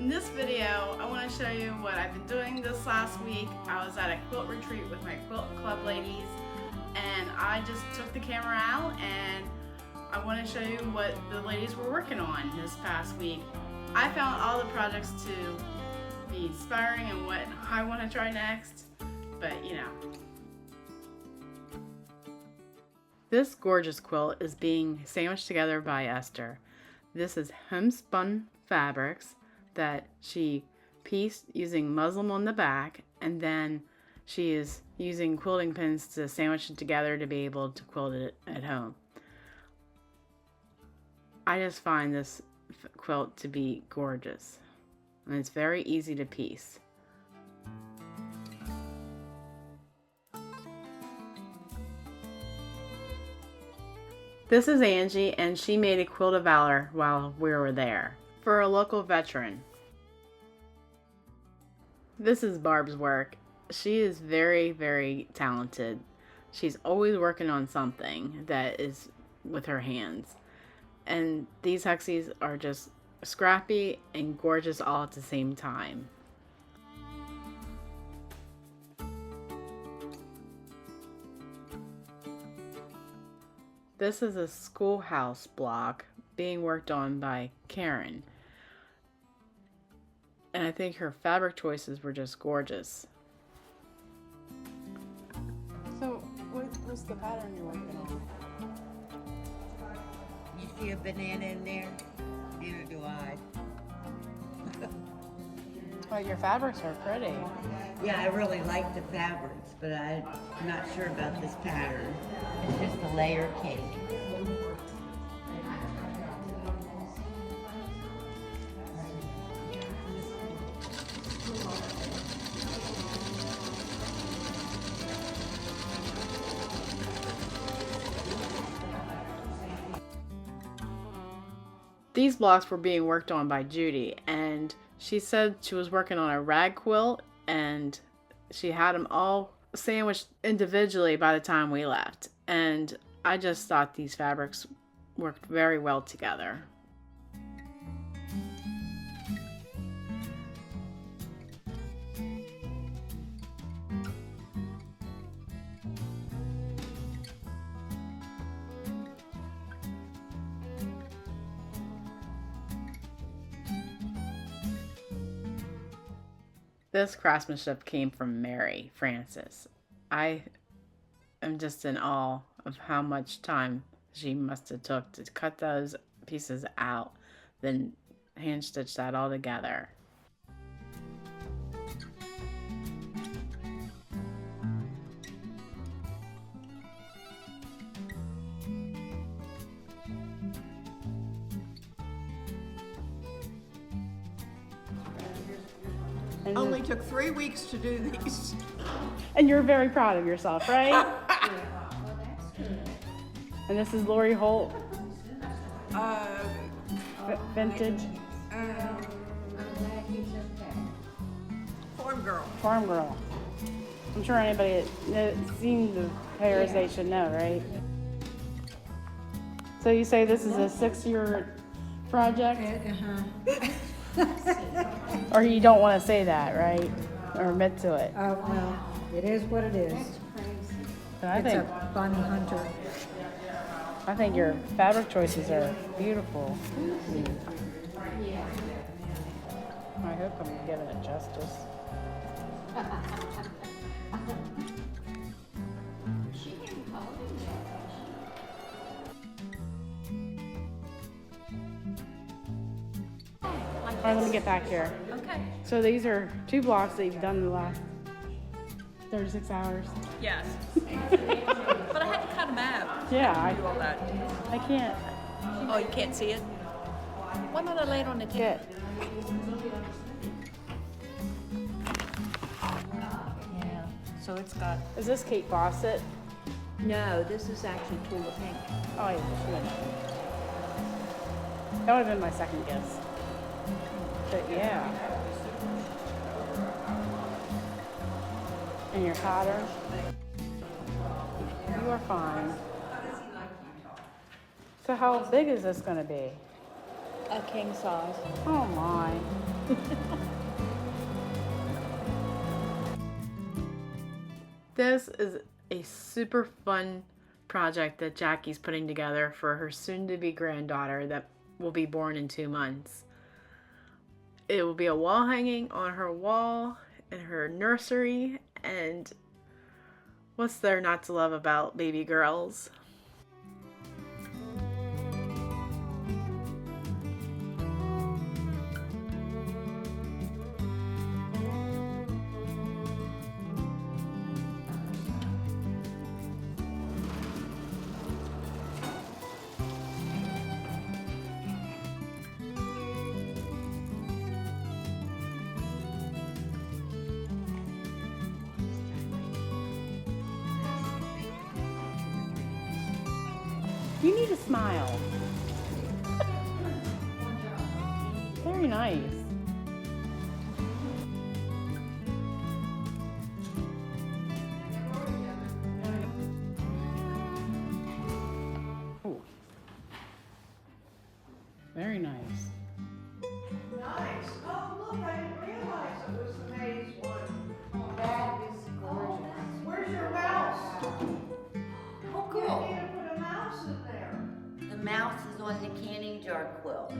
In this video, I want to show you what I've been doing this last week. I was at a quilt retreat with my quilt club ladies, and I just took the camera out and I want to show you what the ladies were working on this past week. I found all the projects to be inspiring and what I want to try next, but you know. This gorgeous quilt is being sandwiched together by Esther. This is homespun fabrics that she pieced using muslin on the back, and then she is using quilting pins to sandwich it together to be able to quilt it at home. I just find this quilt to be gorgeous, and it's very easy to piece. This is Angie, and she made a quilt of valor while we were there for a local veteran. This is Barb's work. She is very, very talented. She's always working on something that is with her hands. And these huxies are just scrappy and gorgeous all at the same time. This is a schoolhouse block being worked on by Karen. And I think her fabric choices were just gorgeous. So, what's the pattern you're working on? You see a banana in there? Neither do I. Oh, your fabrics are pretty. Yeah, I really like the fabrics, but I'm not sure about this pattern. It's just a layer cake. These blocks were being worked on by Judy, and she said she was working on a rag quilt, and she had them all sandwiched individually by the time we left. And I just thought these fabrics worked very well together. This craftsmanship came from Mary Francis. I am just in awe of how much time she must have took to cut those pieces out, then hand stitch that all together. And only took 3 weeks to do these. And you're very proud of yourself, right? And this is Lori Holt. Vintage. Farm girl. Farm girl. I'm sure anybody that's seen the pairs, they should know, right? So you say this is a 6-year project? Or you don't want to say that, right? Or admit to it? Oh, well, it is what it is. It's a bunny hunter. I think your fabric choices are beautiful. I hope I'm giving it justice. All right, let me get back here. Okay. So these are 2 blocks that you've done in the last 36 hours. Yes. But I had to cut them out. Yeah, Do all that. I can't Oh, you can't see it? Why not I lay it on the table? get. Yeah, so it's got... Is this Kate Fawcett? No, this is actually Tula Pink. Oh, yeah, she mentioned. That would have been my second guess. But yeah. And your pattern? You are fine. So how big is this going to be? A king size. Oh my. This is a super fun project that Jackie's putting together for her soon-to-be granddaughter that will be born in 2 months. It will be a wall hanging on her wall in her nursery, and what's there not to love about baby girls? You need a smile. Very nice. Ooh. Very nice. Nice. Oh, look, I didn't realize it was the maze one. That is gorgeous. Where's your mouse? Oh, You cool. need to put a mouse in there. The mouse is on the canning jar quilt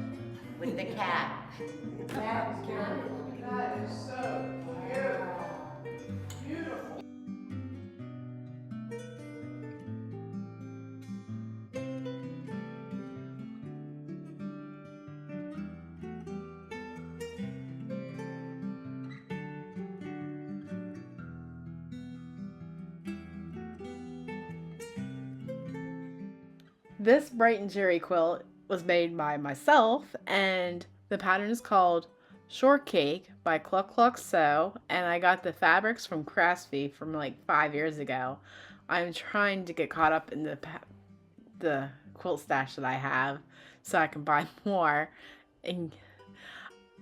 with the cat. That is gorgeous. That is so cute. Beautiful. This Bright and Cherry quilt was made by myself, and the pattern is called Shortcake by Cluck Cluck Sew, and I got the fabrics from Craftsy from like 5 years ago. I'm trying to get caught up in the quilt stash that I have so I can buy more, and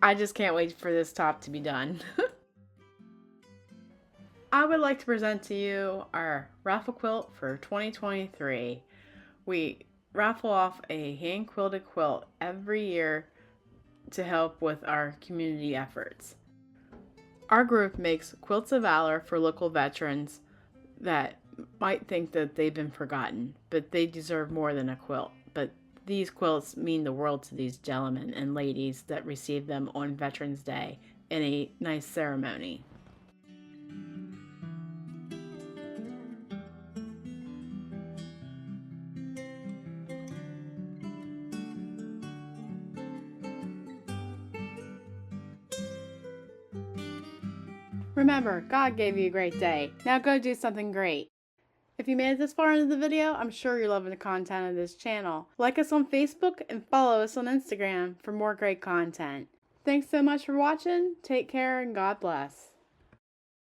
I just can't wait for this top to be done. I would like to present to you our raffle quilt for 2023. We raffle off a hand quilted quilt every year to help with our community efforts. Our group makes quilts of valor for local veterans that might think that they've been forgotten, but they deserve more than a quilt. But these quilts mean the world to these gentlemen and ladies that receive them on Veterans Day in a nice ceremony. Remember, God gave you a great day. Now go do something great. If you made it this far into the video, I'm sure you're loving the content of this channel. Like us on Facebook and follow us on Instagram for more great content. Thanks so much for watching. Take care and God bless.